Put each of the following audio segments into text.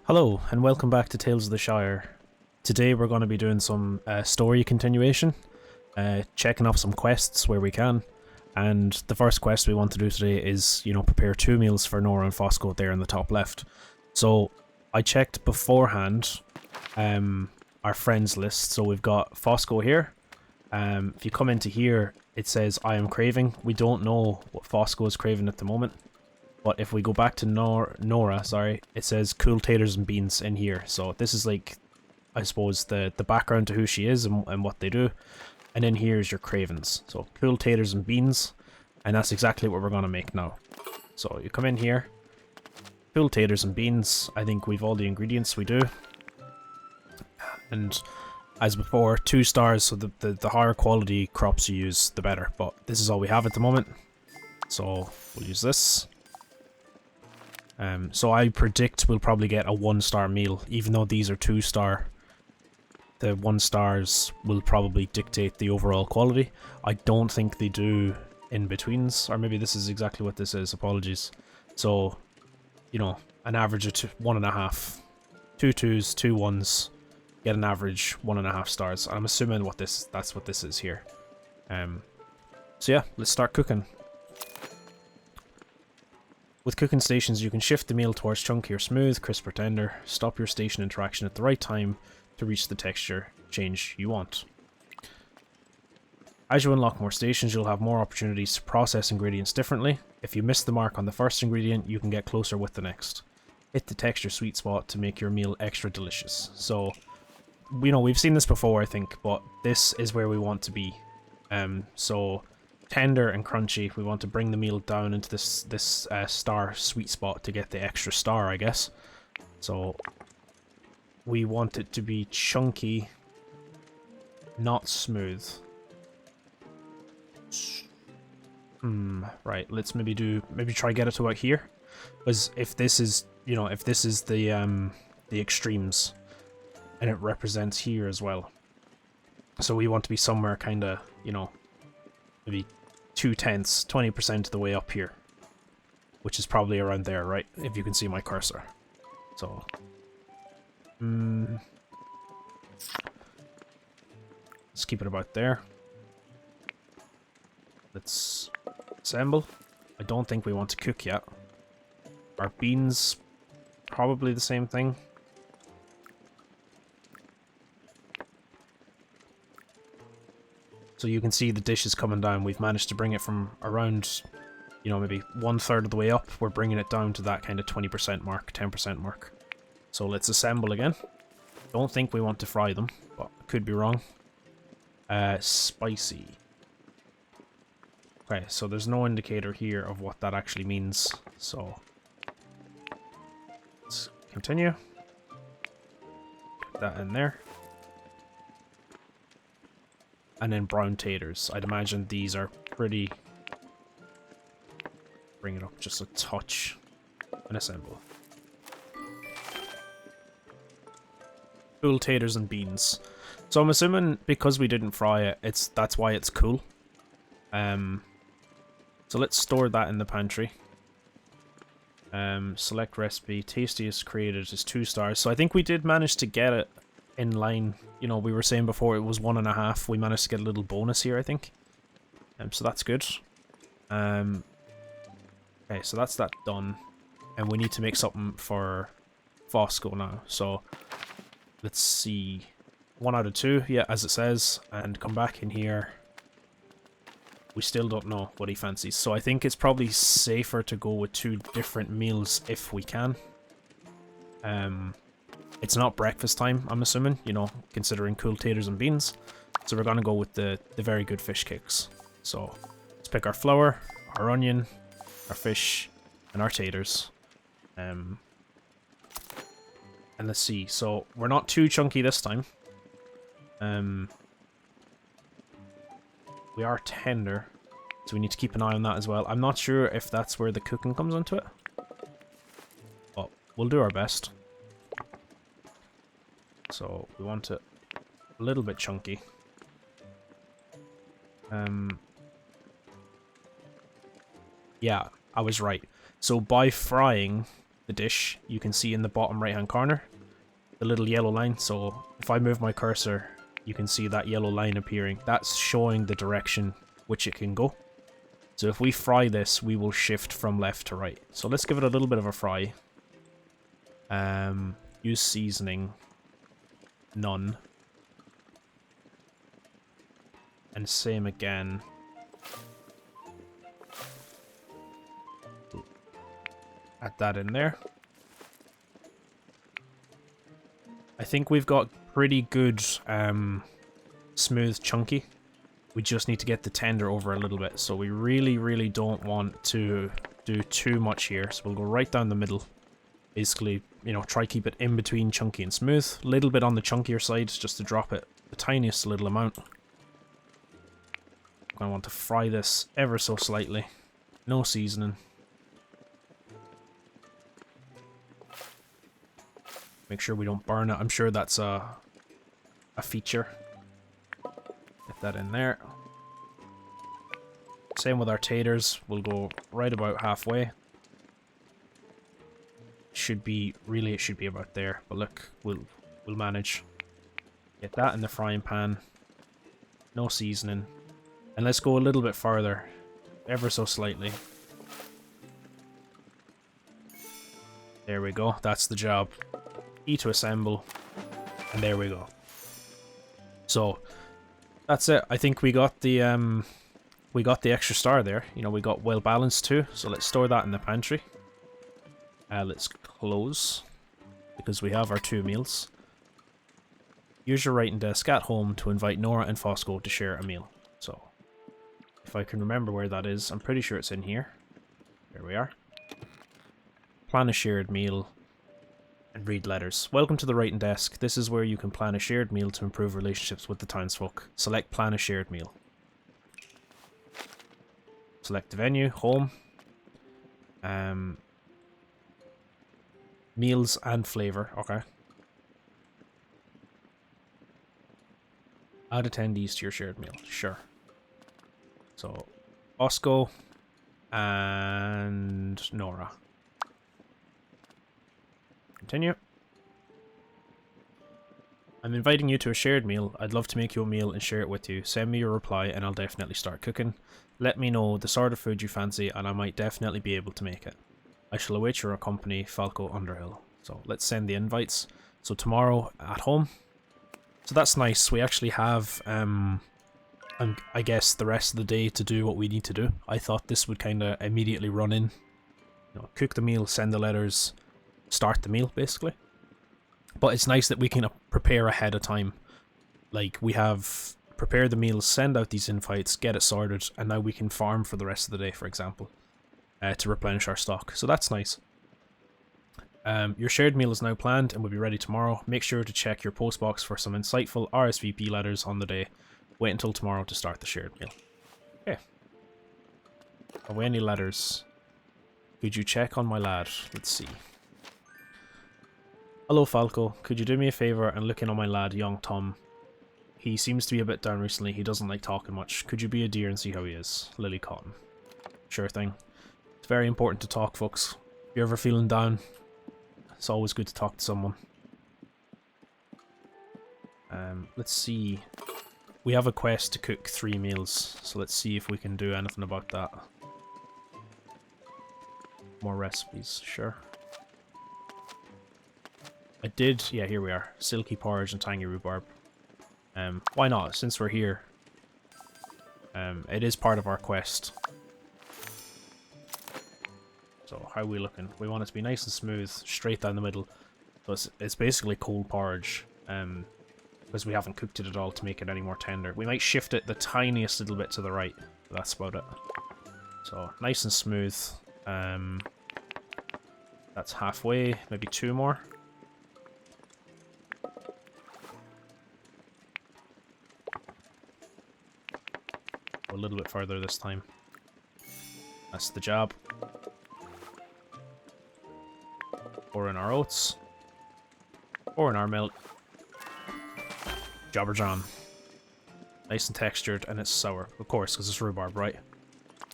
Hello, and welcome back to Tales of the Shire. Today we're going to be doing some story continuation, checking off some quests where we can, and the first quest we want to do today is, prepare 2 meals for Nora and Fosco there in the top left. So, I checked beforehand our friends list, so we've got Fosco here. If you come into here, it says I am craving. We don't know what Fosco is craving at the moment. But if we go back to Nora, it says cool taters and beans in here. So this is like, I suppose, the background to who she is and what they do. And then here's your cravings. So cool taters and beans. And that's exactly what we're going to make now. So you come in here. Cool taters and beans. I think we've all the ingredients we do. And as before, 2 stars. So the higher quality crops you use, the better. But this is all we have at the moment. So we'll use this. So I predict we'll probably get a 1-star meal, even though these are 2-star. The 1 stars will probably dictate the overall quality. I don't think they do in-betweens, or maybe this is exactly what this is, apologies. So, an average of 1.5. 2 2s, 2 1s, get an average 1.5 stars. I'm assuming that's what this is here. So yeah, let's start cooking. With cooking stations, you can shift the meal towards chunky or smooth, crisp or tender. Stop your station interaction at the right time to reach the texture change you want. As you unlock more stations, you'll have more opportunities to process ingredients differently. If you miss the mark on the first ingredient, you can get closer with the next. Hit the texture sweet spot to make your meal extra delicious. So, we've seen this before, I think, but this is where we want to be. So tender and crunchy. We want to bring the meal down into this star sweet spot to get the extra star, I guess. So we want it to be chunky, not smooth. Right, let's maybe try get it to about here, because if this is the extremes, and it represents here as well. So we want to be somewhere kind of, maybe 2/10, 20% of the way up here, which is probably around there, right? If you can see my cursor. So, let's keep it about there. Let's assemble. I don't think we want to cook yet. Our beans, probably the same thing. So you can see the dish is coming down. We've managed to bring it from around, maybe 1/3 of the way up. We're bringing it down to that kind of 20% mark, 10% mark. So let's assemble again. Don't think we want to fry them, but could be wrong. Spicy. Okay, so there's no indicator here of what that actually means. So let's continue. Get that in there. And then brown taters. I'd imagine these are pretty... Bring it up just a touch. And assemble. Cool taters and beans. So I'm assuming because we didn't fry it, that's why it's cool. So let's store that in the pantry. Select recipe. Tastiest created is 2 stars. So I think we did manage to get it in line. We were saying before it was 1.5. We managed to get a little bonus here, I think. So that's good. Okay, so that's that done. And we need to make something for Fosco now. So let's see. 1 out of 2, yeah, as it says. And come back in here. We still don't know what he fancies. So I think it's probably safer to go with 2 different meals if we can. It's not breakfast time, I'm assuming, considering cool taters and beans. So we're going to go with the very good fish cakes. So let's pick our flour, our onion, our fish, and our taters. And let's see. So we're not too chunky this time. We are tender, so we need to keep an eye on that as well. I'm not sure if that's where the cooking comes into it, but we'll do our best. So we want it a little bit chunky. Yeah, I was right. So by frying, the dish, you can see in the bottom right hand corner the little yellow line. So if I move my cursor, you can see that yellow line appearing. That's showing the direction which it can go. So if we fry this, we will shift from left to right. So let's give it a little bit of a fry. Use seasoning. None. And same again. Add that in there. I think we've got pretty good smooth chunky. We just need to get the tender over a little bit. So we really don't want to do too much here. So we'll go right down the middle. Basically, you know, try keep it in between chunky and smooth. A little bit on the chunkier side just to drop it the tiniest little amount. I want to fry this ever so slightly. No seasoning. Make sure we don't burn it. I'm sure that's a feature. Get that in there. Same with our taters. We'll go right about halfway. Should be, really it should be about there. But look, we'll manage. Get that in the frying pan. No seasoning. And let's go a little bit further. Ever so slightly. There we go. That's the job. E to assemble. And there we go. So that's it. I think we got the extra star there. You know, we got well balanced too. So let's store that in the pantry. Let's close because we have our 2 meals. Use your writing desk at home to invite Nora and Fosco to share a meal. So if I can remember where that is, I'm pretty sure it's in here. There we are. Plan a shared meal. And read letters. Welcome to the writing desk. This is where you can plan a shared meal to improve relationships with the townsfolk. Select plan a shared meal. Select the venue, home. Meals and flavor, okay. Add attendees to your shared meal, sure. So, Bosco and Nora. Continue. I'm inviting you to a shared meal. I'd love to make you a meal and share it with you. Send me your reply and I'll definitely start cooking. Let me know the sort of food you fancy and I might definitely be able to make it. I shall await your company, Falco Underhill. So let's send the invites. So tomorrow at home. So that's nice. We actually have, I guess, the rest of the day to do what we need to do. I thought this would kind of immediately run in. You know, cook the meal, send the letters, start the meal, basically. But it's nice that we can prepare ahead of time. Like, we have prepared the meals, send out these invites, get it sorted, and now we can farm for the rest of the day, for example, to replenish our stock. So that's nice. Your shared meal is now planned and will be ready tomorrow. Make sure to check your postbox for some insightful RSVP letters on the day. Wait until tomorrow to start the shared meal. Okay. Are we any letters? Could you check on my lad? Let's see. Hello Falco, could you do me a favour and look in on my lad, young Tom? He seems to be a bit down recently, he doesn't like talking much. Could you be a dear and see how he is? Lily Cotton. Sure thing. It's very important to talk, folks. If you're ever feeling down, it's always good to talk to someone. Let's see. We have a quest to cook 3 meals, so let's see if we can do anything about that. More recipes, sure. I did, yeah, here we are. Silky porridge and tangy rhubarb. Why not, since we're here. It is part of our quest. So, how are we looking? We want it to be nice and smooth, straight down the middle. So it's basically cold porridge. Because we haven't cooked it at all to make it any more tender. We might shift it the tiniest little bit to the right. But that's about it. So, nice and smooth. That's halfway, maybe 2 more. A little bit further this time. That's the job. Pour in our oats. Pour in our milk. Jobber John. Nice and textured, and it's sour. Of course, because it's rhubarb, right?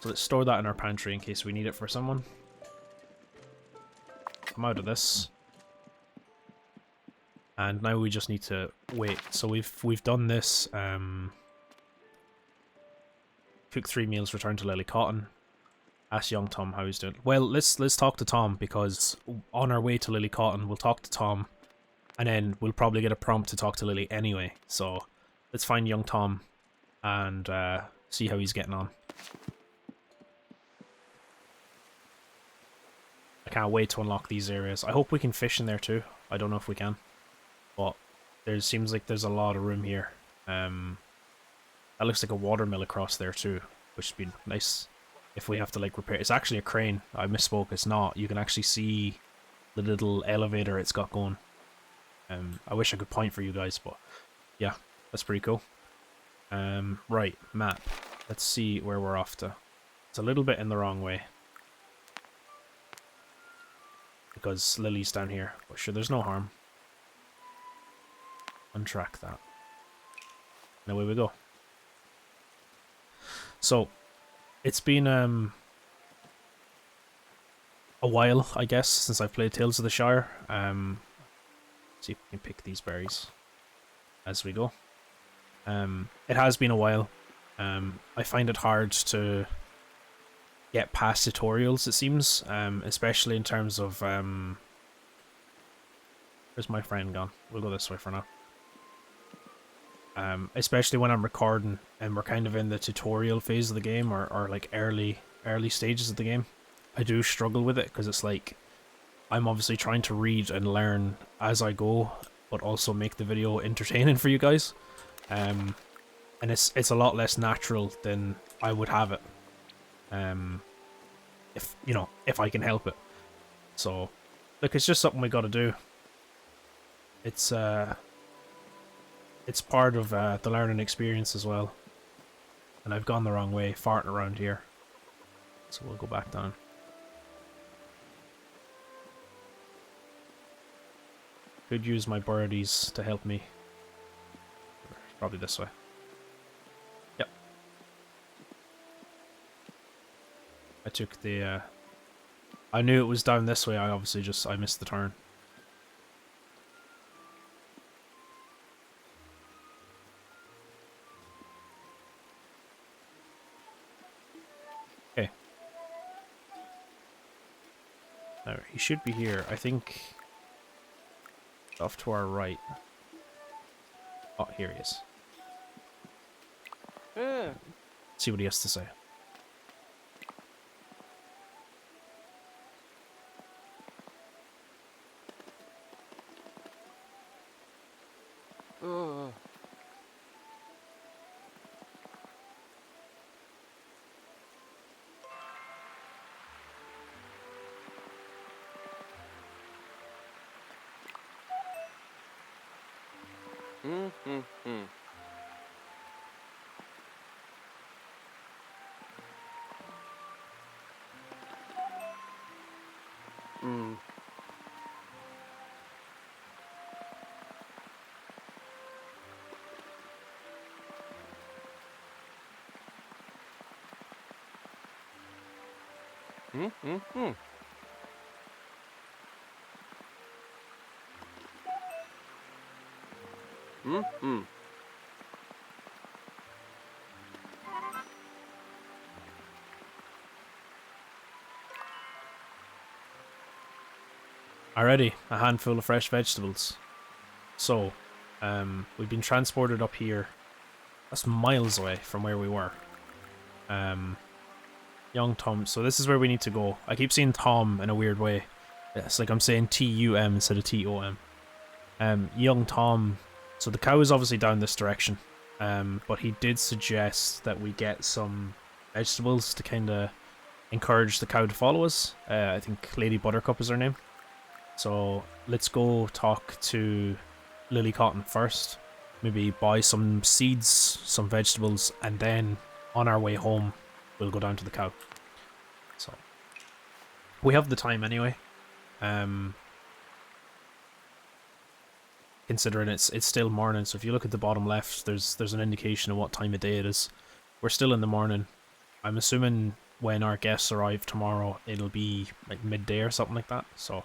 So let's store that in our pantry in case we need it for someone. come out of this. And now we just need to wait. So we've done this. Cook 3 meals, return to Lily Cotton. Ask young Tom how he's doing. Well, let's talk to Tom, because on our way to Lily Cotton, we'll talk to Tom, and then we'll probably get a prompt to talk to Lily anyway. So let's find young Tom and see how he's getting on. I can't wait to unlock these areas. I hope we can fish in there too. I don't know if we can, but there seems like there's a lot of room here. That looks like a watermill across there too, which would be nice if we have to like repair. It's actually a crane. I misspoke. It's not. You can actually see the little elevator it's got going. I wish I could point for you guys, but yeah, that's pretty cool. Right, map. Let's see where we're off to. It's a little bit in the wrong way, because Lily's down here. But sure, there's no harm. Untrack that. And away we go. So, it's been a while, I guess, since I've played Tales of the Shire. See if we can pick these berries as we go. It has been a while. I find it hard to get past tutorials, it seems, especially in terms of... Where's my friend gone? We'll go this way for now. Especially when I'm recording and we're kind of in the tutorial phase of the game, or like early stages of the game. I do struggle with it, because it's like I'm obviously trying to read and learn as I go, but also make the video entertaining for you guys. And it's a lot less natural than I would have it. If I can help it. So, look, it's just something we got to do. It's part of the learning experience as well. And I've gone the wrong way, farting around here. So we'll go back down. Could use my birdies to help me. Probably this way. Yep. I took the... I knew it was down this way, I missed the turn. Okay. Now, he should be here. I think... off to our right. Oh, here he is. Let's see what he has to say. Already, a handful of fresh vegetables. So, we've been transported up here. That's miles away from where we were. Young Tom. So this is where we need to go. I keep saying Tom in a weird way. It's like I'm saying T-U-M instead of T-O-M. Young Tom. So the cow is obviously down this direction. But he did suggest that we get some vegetables to kind of encourage the cow to follow us. I think Lady Buttercup is her name. So let's go talk to Lily Cotton first. Maybe buy some seeds, some vegetables, and then on our way home we'll go down to the cow. So we have the time anyway. Considering it's still morning, so if you look at the bottom left, there's an indication of what time of day it is. We're still in the morning. I'm assuming when our guests arrive tomorrow, it'll be like midday or something like that. So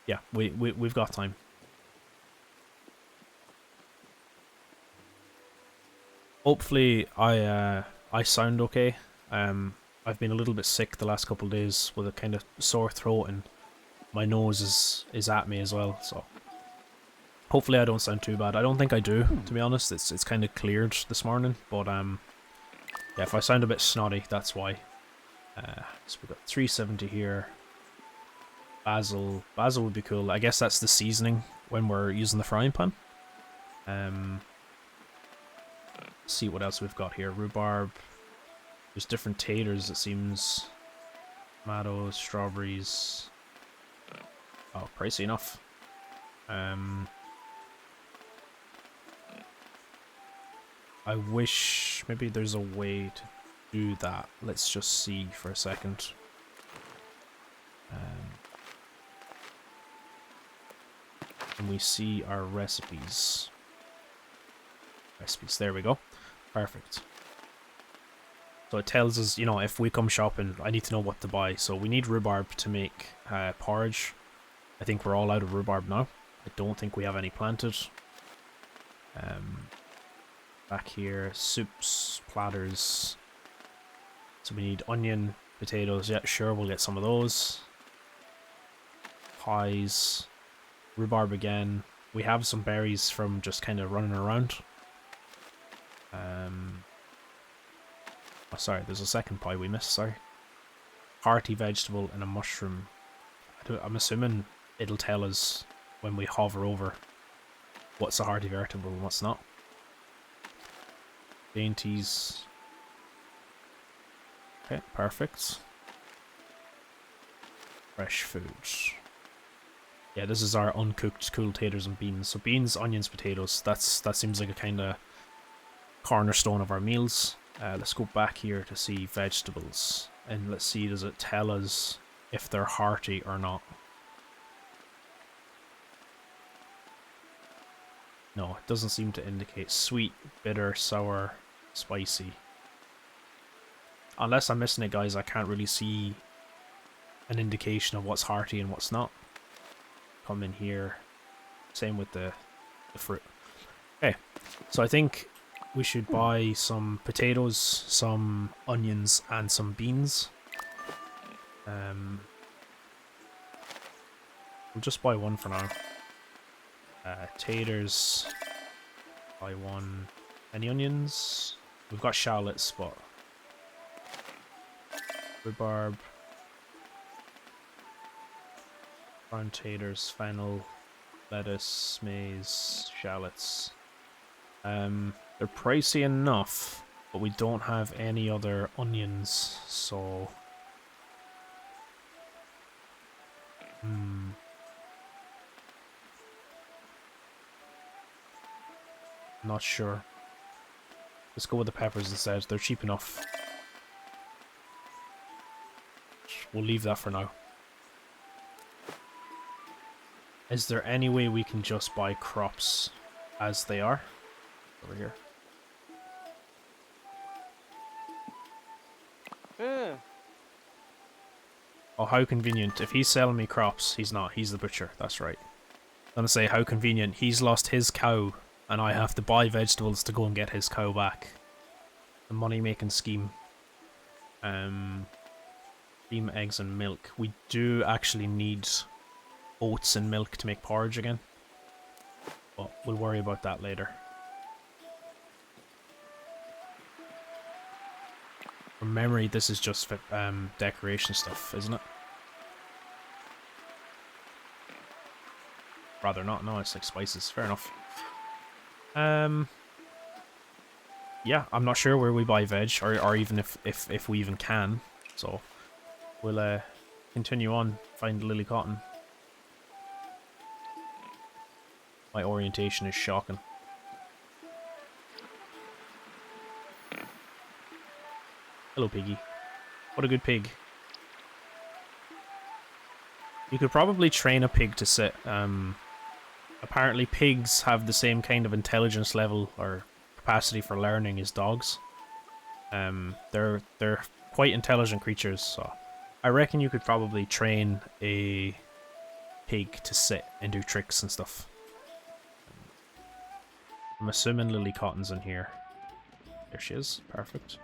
Yeah, we've got time. Hopefully I sound okay. I've been a little bit sick the last couple of days with a kind of sore throat, and my nose is at me as well, so hopefully I don't sound too bad. I don't think I do, to be honest. It's kind of cleared this morning, but yeah, if I sound a bit snotty, that's why. So we've got 370 here. Basil would be cool. I guess that's the seasoning when we're using the frying pan. See what else we've got here. Rhubarb. There's different taters, it seems. Tomatoes, strawberries. Oh, pricey enough. I wish maybe there's a way to do that. Let's just see for a second. Can we see our recipes? There we go. Perfect. So it tells us, you know, if we come shopping, I need to know what to buy. So we need rhubarb to make porridge. I think we're all out of rhubarb now. I don't think we have any planted. Back here, soups, platters. So we need onion, potatoes. Yeah, sure, we'll get some of those. Pies. Rhubarb again. We have some berries from just kind of running around. Oh, sorry, there's a second pie we missed, sorry. Hearty vegetable and a mushroom. I'm assuming it'll tell us when we hover over what's a hearty vegetable and what's not. Dainties. Okay, perfect. Fresh foods. Yeah, this is our uncooked cool taters and beans. So beans, onions, potatoes. That seems like a kind of cornerstone of our meals. Let's go back here to see vegetables. And let's see, does it tell us if they're hearty or not? No, it doesn't seem to indicate. Sweet, bitter, sour, spicy. Unless I'm missing it, guys, I can't really see an indication of what's hearty and what's not. Come in here. Same with the fruit. Okay, so I think we should buy some potatoes, some onions, and some beans. We'll just buy one for now. Taters. Buy one. Any onions? We've got shallots, but rhubarb. Brown taters, fennel, lettuce, maize, shallots. They're pricey enough, but we don't have any other onions, so... Not sure. Let's go with the peppers instead. They're cheap enough. We'll leave that for now. Is there any way we can just buy crops as they are? Over here. Oh, how convenient. If he's selling me crops, he's not. He's the butcher. That's right. I'm gonna say, how convenient. He's lost his cow, and I have to buy vegetables to go and get his cow back. The money-making scheme. Cream, eggs, and milk. We do actually need oats and milk to make porridge again. But we'll worry about that later. From memory, this is just decoration stuff, isn't it? Rather not. No, it's like spices. Fair enough. Yeah, I'm not sure where we buy veg, or even if we even can. So we'll continue on. Find lily cotton. My orientation is shocking. Hello, piggy. What a good pig. You could probably train a pig to sit. Apparently pigs have the same kind of intelligence level or capacity for learning as dogs. They're quite intelligent creatures, so I reckon you could probably train a pig to sit and do tricks and stuff. I'm assuming Lily Cotton's in here. There she is. Perfect.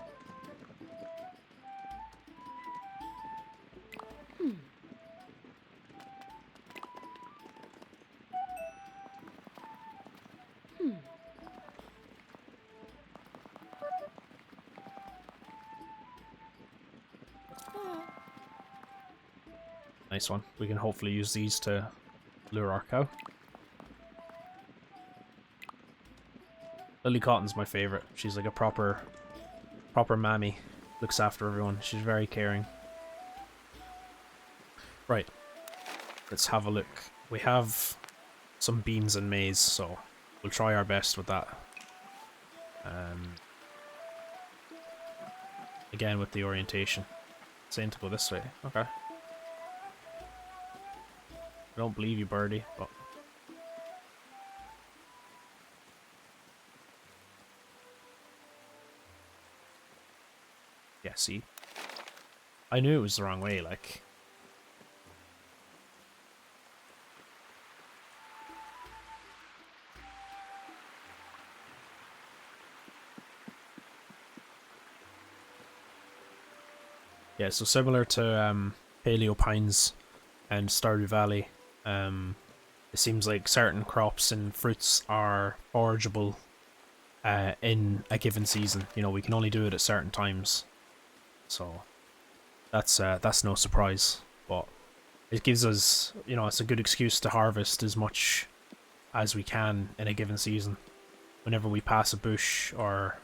Nice one. We can hopefully use these to lure our cow. Lily Cotton's my favourite. She's like a proper mammy. Looks after everyone. She's very caring. Right. Let's have a look. We have some beans and maize, so we'll try our best with that. Again with the orientation. Saying to go this way. Okay. I don't believe you, birdie, but... yeah, see? I knew it was the wrong way, like... yeah, so similar to Paleo Pines and Stardew Valley, it seems like certain crops and fruits are forageable in a given season. You know, we can only do it at certain times. So that's no surprise, but it gives us, you know, it's a good excuse to harvest as much as we can in a given season. Whenever we pass a bush or,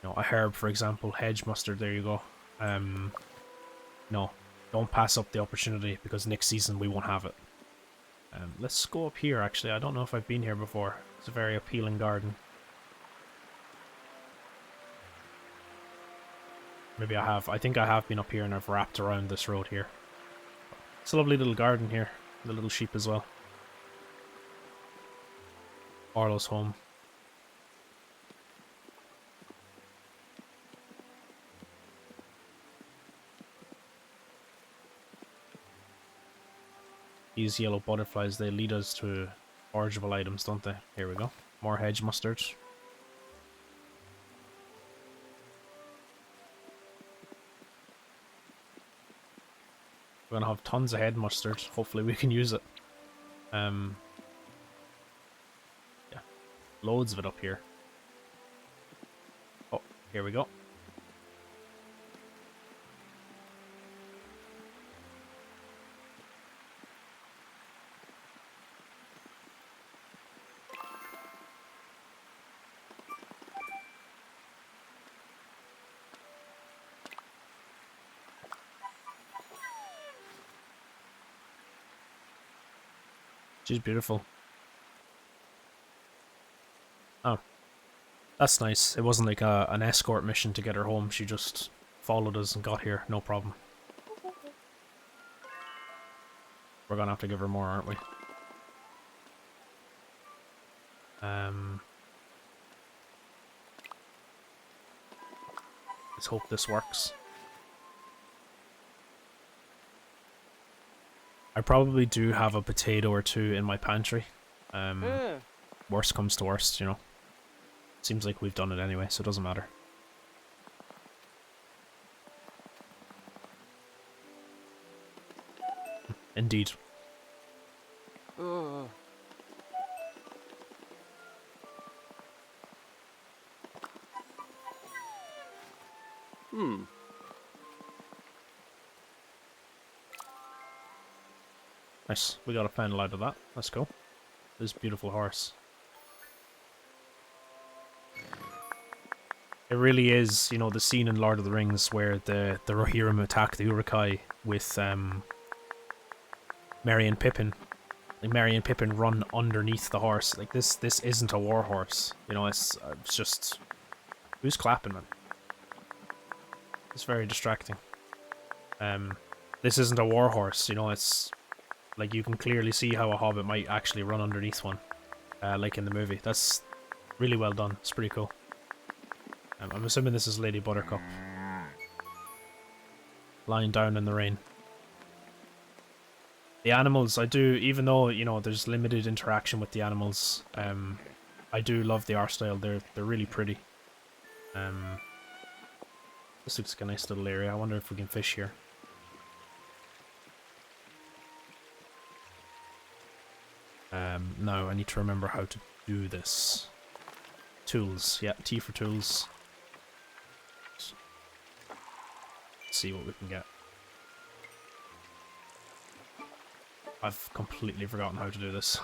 you know, a herb, for example, hedge mustard, there you go. No, don't pass up the opportunity because next season we won't have it. Let's go up here, actually. I don't know if I've been here before. It's a very appealing garden. Maybe I have. I think I have been up here and I've wrapped around this road here. It's a lovely little garden here. The little sheep as well. Arlo's home. These yellow butterflies, they lead us to forageable items, don't they? Here we go. More hedge mustard. We're gonna have tons of hedge mustard. Hopefully we can use it. Yeah. Loads of it up here. Oh, here we go. She's beautiful. Oh. That's nice. It wasn't like an escort mission to get her home. She just followed us and got here. No problem. We're gonna have to give her more, aren't we? Let's hope this works. I probably do have a potato or two in my pantry. Worst comes to worst, you know. Seems like we've done it anyway, so it doesn't matter. Indeed. Nice. We got a panel out of that. Let's go. This beautiful horse. It really is, you know, the scene in Lord of the Rings where the Rohirrim attack the Uruk-hai with Merry and Pippin. Like Merry and Pippin run underneath the horse. Like this isn't a war horse. You know, it's just who's clapping, man? It's very distracting. This isn't a war horse. You know, it's like you can clearly see how a hobbit might actually run underneath one, like in the movie. That's really well done. It's pretty cool. I'm assuming this is Lady Buttercup. Lying down in the rain. The animals, I do, even though, you know, there's limited interaction with the animals, I do love the art style. They're really pretty. Um, this looks like a nice little area. I wonder if we can fish here. Now I need to remember how to do this. Tools, yeah, T for tools. Let's see what we can get. I've completely forgotten how to do this.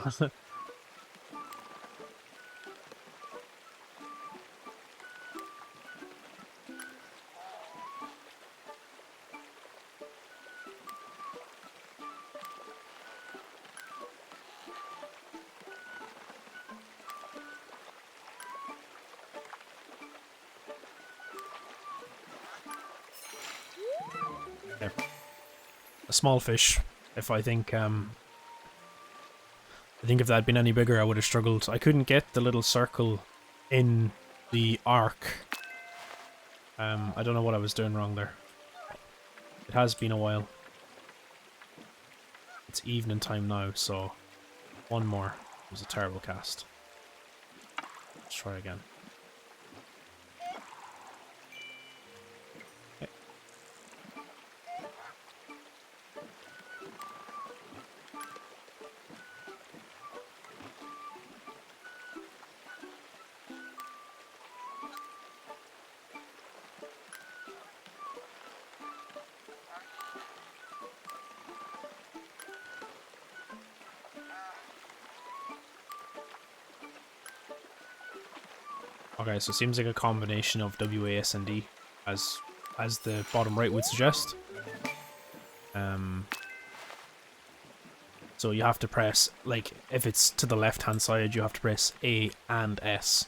There. A small fish. If I think if that had been any bigger, I would have struggled. I couldn't get the little circle in the arc. I don't know what I was doing wrong there. It has been a while. It's evening time now, so one more. It was a terrible cast. Let's try again. Okay. Okay, so it seems like a combination of WASD, as the bottom right would suggest. So you have to press, like, if it's to the left-hand side, you have to press A and S.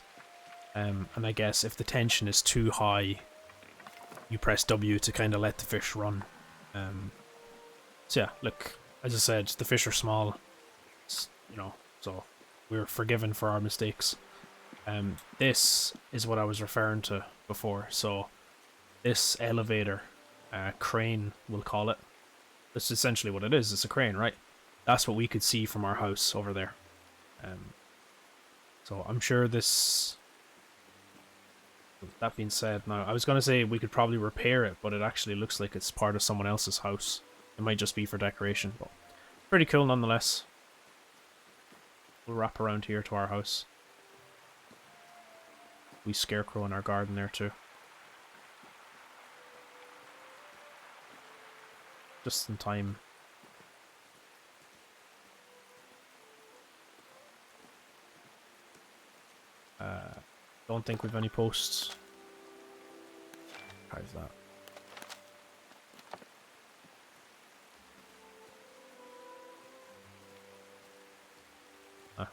And I guess if the tension is too high, you press W to kind of let the fish run. So yeah, look, as I said, the fish are small, you know, so we're forgiven for our mistakes. This is what I was referring to before. So this elevator, crane, we'll call it. That's essentially what it is. It's a crane, right? That's what we could see from our house over there. So I'm sure this... That being said, now, I was going to say we could probably repair it, but it actually looks like it's part of someone else's house. It might just be for decoration, but pretty cool nonetheless. We'll wrap around here to our house. We scarecrow in our garden there too. Just in time. Don't think we've any posts. How's that?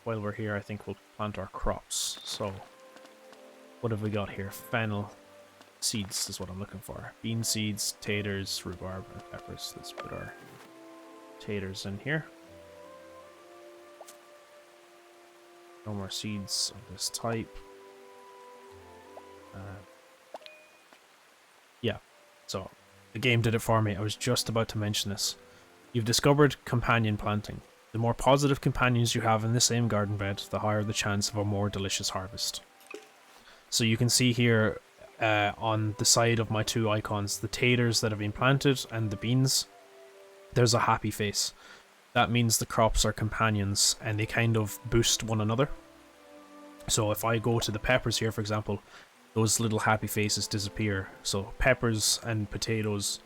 While we're here, I think we'll plant our crops. So, what have we got here? Fennel seeds is what I'm looking for. Bean seeds, taters, rhubarb, and peppers. Let's put our taters in here. No more seeds of this type. Yeah, so the game did it for me. I was just about to mention this. You've discovered companion planting. The more positive companions you have in the same garden bed, the higher the chance of a more delicious harvest. So you can see here on the side of my two icons, the taters that have been planted and the beans, there's a happy face. That means the crops are companions and they kind of boost one another. So if I go to the peppers here, for example, those little happy faces disappear. So peppers and potatoes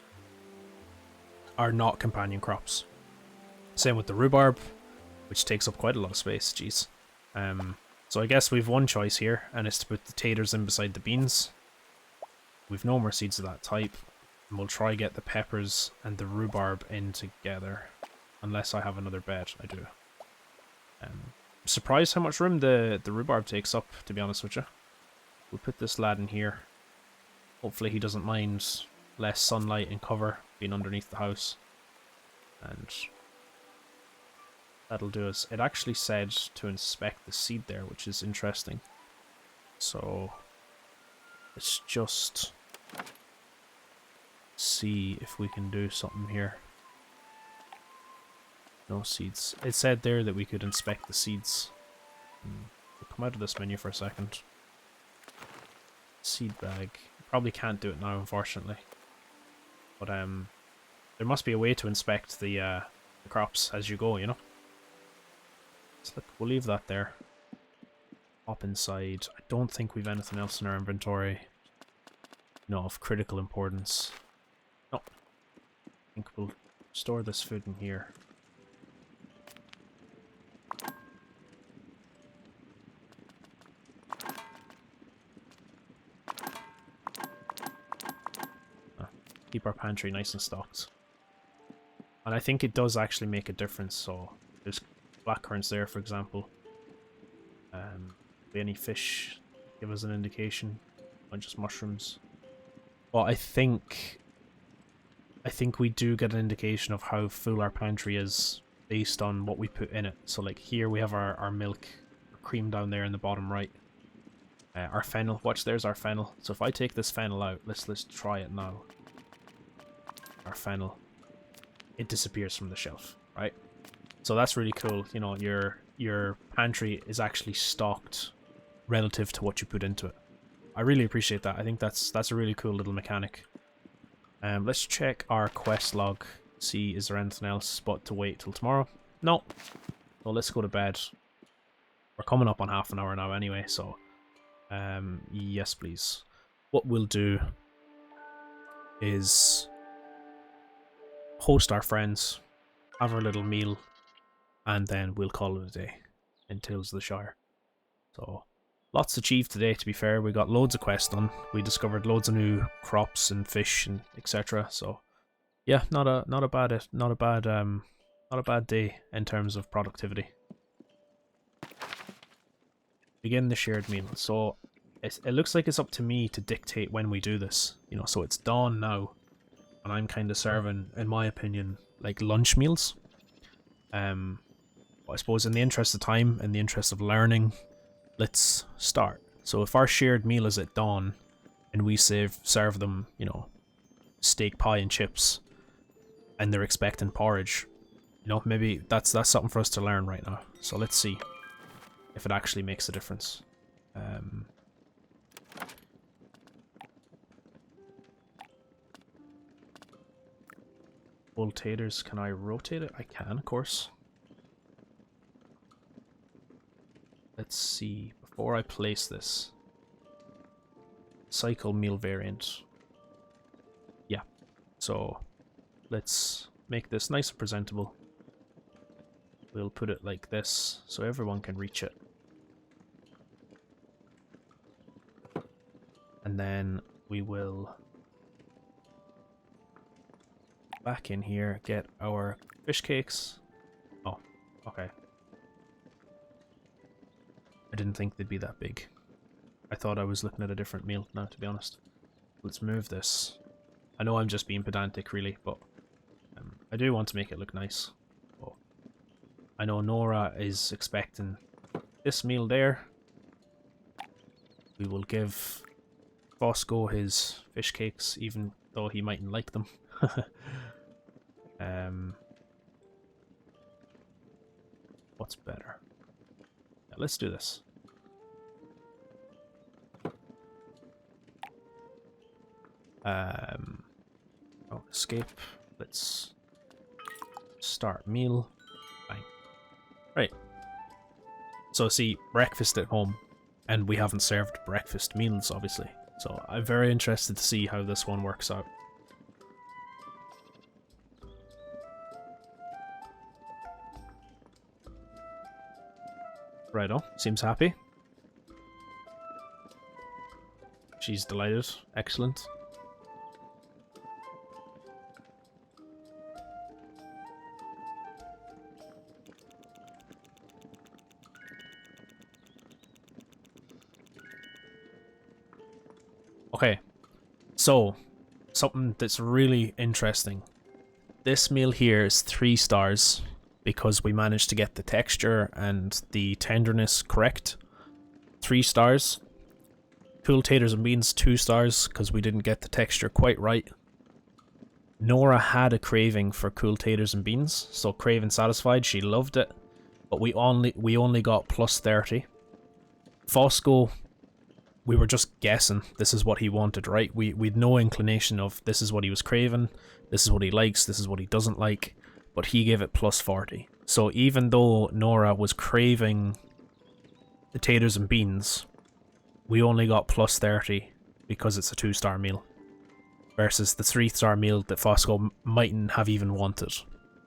are not companion crops. Same with the rhubarb, which takes up quite a lot of space, jeez. So I guess we've one choice here, and it's to put the taters in beside the beans. We've no more seeds of that type, and we'll try get the peppers and the rhubarb in together. Unless I have another bed, I do. I'm surprised how much room the rhubarb takes up, to be honest with you. We'll put this lad in here. Hopefully he doesn't mind less sunlight and cover being underneath the house. And that'll do us. It actually said to inspect the seed there, which is interesting. So let's just see if we can do something here. No seeds. It said there that we could inspect the seeds. We'll come out of this menu for a second. Seed bag. Probably can't do it now, unfortunately. But there must be a way to inspect the crops as you go, you know? So look, we'll leave that there. Hop inside. I don't think we've anything else in our inventory. No, of critical importance. No. I think we'll store this food in here. Keep our pantry nice and stocked. And I think it does actually make a difference, so there's blackcurrants there, for example. Any fish give us an indication, not just mushrooms. Well, I think we do get an indication of how full our pantry is based on what we put in it. So like here we have our milk, our cream down there in the bottom right. Our fennel, watch, there's our fennel. So if I take this fennel out, let's try it now. Our fennel, it disappears from the shelf, right? So that's really cool. You know, your pantry is actually stocked relative to what you put into it. I really appreciate that. I think that's a really cool little mechanic. Let's check our quest log, see is there anything else but to wait till tomorrow. No. Well, let's go to bed. We're coming up on half an hour now anyway, so yes please. What we'll do is host our friends, have our little meal, and then we'll call it a day in Tales of the Shire. So lots achieved today, to be fair. We got loads of quests done. We discovered loads of new crops and fish and etc. So yeah, not a bad day in terms of productivity. Begin the shared meal. So it looks like it's up to me to dictate when we do this. You know, so it's dawn now, and I'm kind of serving, in my opinion, like lunch meals. I suppose in the interest of time, in the interest of learning, let's start. So if our shared meal is at dawn, and we serve them, you know, steak pie and chips, and they're expecting porridge, you know, maybe that's something for us to learn right now. So let's see if it actually makes a difference. Old taters, can I rotate it? I can, of course. Let's see, before I place this. Cycle meal variant. Yeah, so let's make this nice and presentable. We'll put it like this, so everyone can reach it. And then we will back in here, get our fish cakes. Oh, okay. I didn't think they'd be that big. I thought I was looking at a different meal now, to be honest. Let's move this. I know I'm just being pedantic, really, but I do want to make it look nice. But I know Nora is expecting this meal there. We will give Bosco his fish cakes, even though he mightn't like them. What's better? Yeah, let's do this. Oh, escape. Let's start meal. Fine. Right. So see, breakfast at home, and we haven't served breakfast meals, obviously. So I'm very interested to see how this one works out. Righto, seems happy. She's delighted. Excellent. Okay, so something that's really interesting. This meal here is 3 stars because we managed to get the texture and the tenderness correct. 3 stars. Cool taters and beans, 2 stars because we didn't get the texture quite right. Nora had a craving for cool taters and beans, so craving satisfied, she loved it, but we only got plus 30. Fosco, we were just guessing this is what he wanted, right? We'd no inclination of this is what he was craving, this is what he likes, this is what he doesn't like, but he gave it plus 40. So even though Nora was craving the taters and beans, we only got plus 30 because it's a 2-star meal. Versus the 3-star meal that Fosco mightn't have even wanted.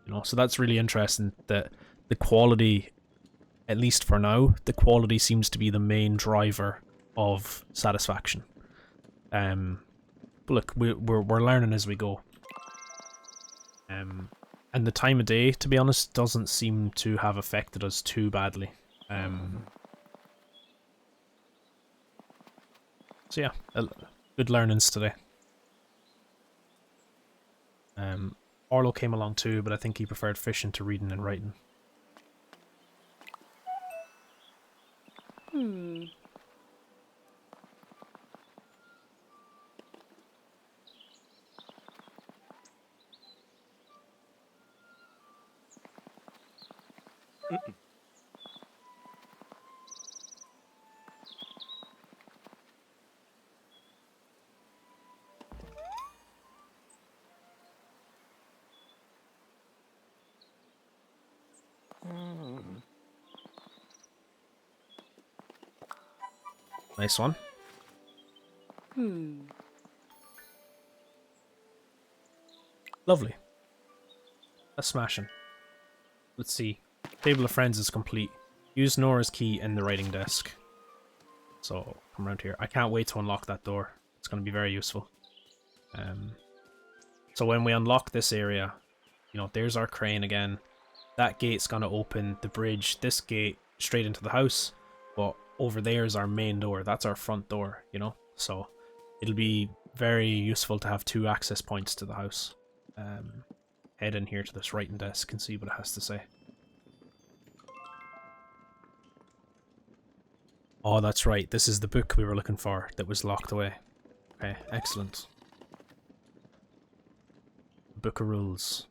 You know, so that's really interesting that the quality, at least for now, the quality seems to be the main driver of satisfaction. But look, we're learning as we go. And the time of day, to be honest, doesn't seem to have affected us too badly. So yeah, good learnings today. Orlo came along too, but I think he preferred fishing to reading and writing. Nice one. Lovely. That's smashing. Let's see. Table of Friends is complete. Use Nora's key in the writing desk. So, come around here. I can't wait to unlock that door. It's going to be very useful. So when we unlock this area, you know, there's our crane again. That gate's going to open the bridge, this gate, straight into the house. But over there is our main door. That's our front door, you know? So it'll be very useful to have 2 access points to the house. Head in here to this writing desk and see what it has to say. Oh, that's right. This is the book we were looking for that was locked away. Okay, excellent. Book of Rules.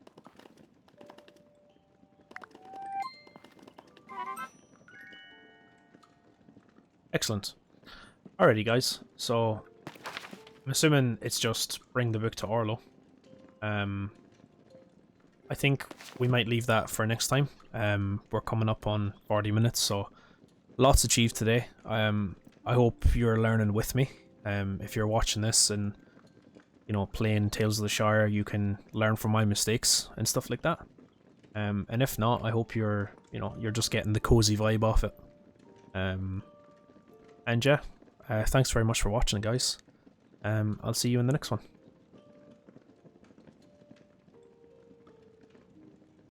Excellent. Alrighty, guys. So, I'm assuming it's just bring the book to Orlo. I think we might leave that for next time. We're coming up on 40 minutes, so lots achieved today. I hope you're learning with me. If you're watching this and, you know, playing Tales of the Shire, you can learn from my mistakes and stuff like that. And if not, I hope you're just getting the cozy vibe off it. And yeah, thanks very much for watching, guys. I'll see you in the next one.